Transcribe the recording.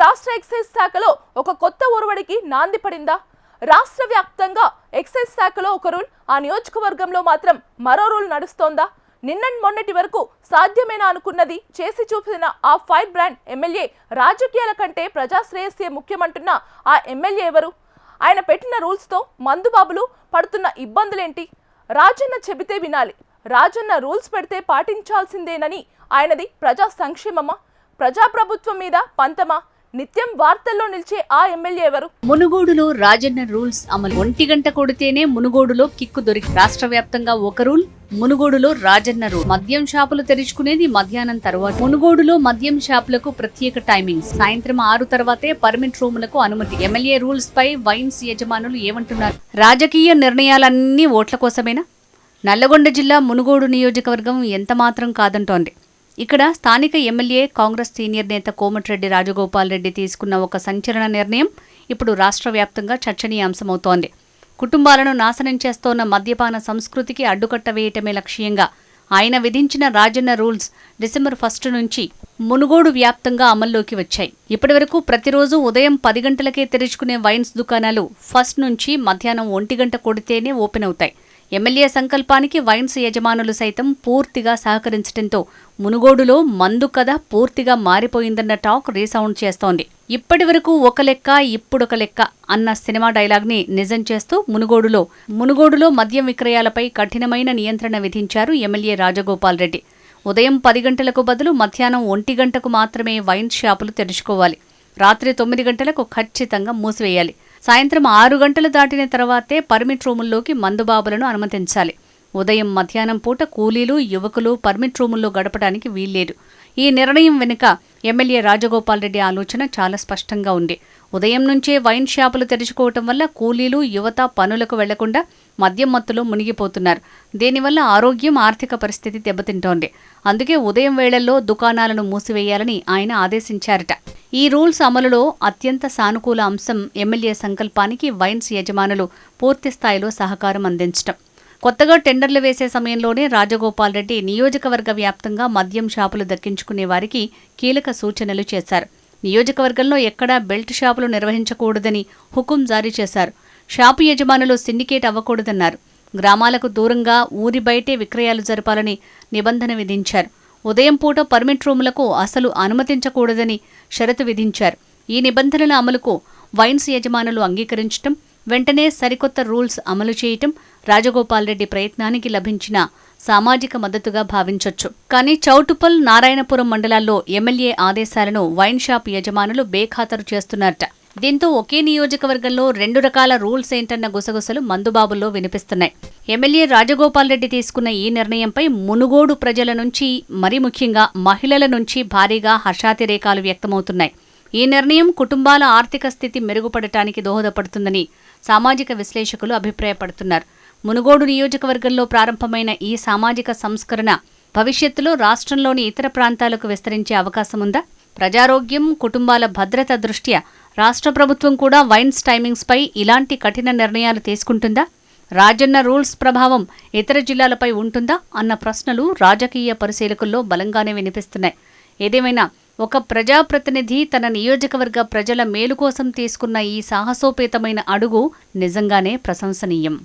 రాష్ట్ర ఎక్సైజ్ శాఖలో ఒక కొత్త ఒరవడికి నాంది పడిందా? రాష్ట్ర వ్యాప్తంగా ఎక్సైజ్ శాఖలో ఒక రూల్, ఆ నియోజకవర్గంలో మాత్రం మరో రూల్ నడుస్తోందా? నిన్నటి మొన్నటి వరకు సాధ్యమేనా అనుకున్నది చేసి చూపిన ఆ ఫైర్ బ్రాండ్ ఎమ్మెల్యే రాజకీయాల కంటే ప్రజాశ్రేయస్సే ముఖ్యమంటున్న ఆ ఎమ్మెల్యే ఎవరు? ఆయన పెట్టిన రూల్స్తో మందుబాబులు పడుతున్న ఇబ్బందులేంటి? రాజన్న చెబితే వినాలి, రాజన్న రూల్స్ పెడితే పాటించాల్సిందేనని ఆయనది ప్రజా సంక్షేమమా, ప్రజాప్రభుత్వం మీద పంతమా? నిత్యం వార్తల్లో నిలిచే ఆ ఎమ్మెల్యే ఎవరు? మునుగోడులో రాజన్న రూల్స్ అమలు. 1 గంట కొడితేనే మునుగోడులో కిక్కు దొరికి రాష్ట్ర వ్యాప్తంగా ఒక రూల్, మునుగోడులో రాజన్న రూల్. మద్యం షాపులు తెరుచుకునేది మధ్యాహ్నం తర్వాత. మునుగోడులో మద్యం షాపులకు ప్రత్యేక టైమింగ్స్. సాయంత్రం 6 తర్వాతే పర్మిట్ రూములకు అనుమతి. ఎమ్మెల్యే రూల్స్ పై వైన్స్ యజమానులు ఏమంటున్నారు? రాజకీయ నిర్ణయాలన్నీ ఓట్ల కోసమేనా? నల్లగొండ జిల్లా మునుగోడు నియోజకవర్గం ఎంత మాత్రం కాదంటోంది. ఇక్కడ స్థానిక ఎమ్మెల్యే కాంగ్రెస్ సీనియర్ నేత కోమటిరెడ్డి రాజగోపాల్ రెడ్డి తీసుకున్న ఒక సంచలన నిర్ణయం ఇప్పుడు రాష్ట్ర వ్యాప్తంగా చర్చనీయాంశమవుతోంది. కుటుంబాలను నాశనం చేస్తోన్న మద్యపాన సంస్కృతికి అడ్డుకట్ట వేయటమే లక్ష్యంగా ఆయన విధించిన రాజన్న రూల్స్ డిసెంబర్ 1 నుంచి మునుగోడు వ్యాప్తంగా అమల్లోకి వచ్చాయి. ఇప్పటివరకు ప్రతిరోజు ఉదయం 10 గంటలకే తెరుచుకునే వైన్స్ దుకాణాలు 1 నుంచి మధ్యాహ్నం 1 గంట కొడితేనే ఓపెన్ అవుతాయి. ఎమ్మెల్యే సంకల్పానికి వైన్స్ యజమానులు సైతం పూర్తిగా సహకరించడంతో మునుగోడులో మందు కథ పూర్తిగా మారిపోయిందన్న టాక్ రీసౌండ్ చేస్తోంది. ఇప్పటి వరకు ఒక లెక్క ఇప్పుడొక లెక్క అన్న సినిమా డైలాగ్ని నిజం చేస్తూ మునుగోడులో మద్యం విక్రయాలపై కఠినమైన నియంత్రణ విధించారు ఎమ్మెల్యే రాజగోపాల్ రెడ్డి. ఉదయం 10 గంటలకు బదులు మధ్యాహ్నం 1 గంటకు మాత్రమే వైన్ షాపులు తెరుచుకోవాలి. రాత్రి 9 గంటలకు ఖచ్చితంగా మూసివేయాలి. సాయంత్రం 6 గంటలు దాటిన తర్వాతే పర్మిట్ రూముల్లోకి మందుబాబులను అనుమతించాలి. ఉదయం మధ్యాహ్నం పూట కూలీలు, యువకులు పర్మిట్ రూముల్లో గడపడానికి వీల్లేదు. ఈ నిర్ణయం వెనుక ఎమ్మెల్యే రాజగోపాల్ రెడ్డి ఆలోచన చాలా స్పష్టంగా ఉంది. ఉదయం నుంచే వైన్ షాపులు తెరుచుకోవటం వల్ల కూలీలు, యువత పనులకు వెళ్లకుండా మద్యం మత్తులో మునిగిపోతున్నారు. దీనివల్ల ఆరోగ్యం, ఆర్థిక పరిస్థితి దెబ్బతింటోంది. అందుకే ఉదయం వేళల్లో దుకాణాలను మూసివేయాలని ఆయన ఆదేశించారట. ఈ రూల్స్ అమలులో అత్యంత సానుకూల అంశం ఎమ్మెల్యే సంకల్పానికి వైన్స్ యజమానులు పూర్తి స్థాయిలో సహకారం అందించటం. కొత్తగా టెండర్లు వేసే సమయంలోనే రాజగోపాల్ రెడ్డి నియోజకవర్గ వ్యాప్తంగా మద్యం షాపులు దక్కించుకునే వారికి కీలక సూచనలు చేశారు. నియోజకవర్గంలో ఎక్కడా బెల్ట్ షాపులు నిర్వహించకూడదని హుకుం జారీ చేశారు. షాపు యజమానులు సిండికేట్ అవ్వకూడదన్నారు. గ్రామాలకు దూరంగా ఊరి బయటే విక్రయాలు జరపాలని నిబంధన విధించారు. ఉదయం పూట పర్మిట్ రూములకు అసలు అనుమతించకూడదని షరతు విధించారు. ఈ నిబంధనల అమలుకు వైన్స్ యజమానులు అంగీకరించటం, వెంటనే సరికొత్త రూల్స్ అమలు చేయటం రాజగోపాల్ రెడ్డి ప్రయత్నానికి లభించిన సామాజిక మద్దతుగా భావించొచ్చు. కానీ చౌటుప్పల్, నారాయణపురం మండలాల్లో ఎమ్మెల్యే ఆదేశాలను వైన్ షాప్ యజమానులు బేఖాతరు చేస్తున్నారట. దీంతో ఒకే నియోజకవర్గంలో 2 రకాల రూల్స్ ఏంటన్న గుసగుసలు మందుబాబుల్లో వినిపిస్తున్నాయి. ఎమ్మెల్యే రాజగోపాల్ రెడ్డి తీసుకున్న ఈ నిర్ణయంపై మునుగోడు ప్రజల నుంచి, మరీ ముఖ్యంగా మహిళల నుంచి భారీగా హర్షాతిరేకాలు వ్యక్తమవుతున్నాయి. ఈ నిర్ణయం కుటుంబాల ఆర్థిక స్థితి మెరుగుపడటానికి దోహదపడుతుందని సామాజిక విశ్లేషకులు అభిప్రాయపడుతున్నారు. మునుగోడు నియోజకవర్గంలో ప్రారంభమైన ఈ సామాజిక సంస్కరణ భవిష్యత్తులో రాష్ట్రంలోని ఇతర ప్రాంతాలకు విస్తరించే అవకాశముందా? ప్రజారోగ్యం, కుటుంబాల భద్రత దృష్ట్యా రాష్ట్ర ప్రభుత్వం కూడా వైన్స్ టైమింగ్స్పై ఇలాంటి కఠిన నిర్ణయాలు తీసుకుంటుందా? రాజన్న రూల్స్ ప్రభావం ఇతర జిల్లాలపై ఉంటుందా అన్న ప్రశ్నలు రాజకీయ పరిశీలకుల్లో బలంగానే వినిపిస్తున్నాయి. ఏదేమైనా ఒక ప్రజాప్రతినిధి తన నియోజకవర్గ ప్రజల మేలు కోసం తీసుకున్న ఈ సాహసోపేతమైన అడుగు నిజంగానే ప్రశంసనీయం.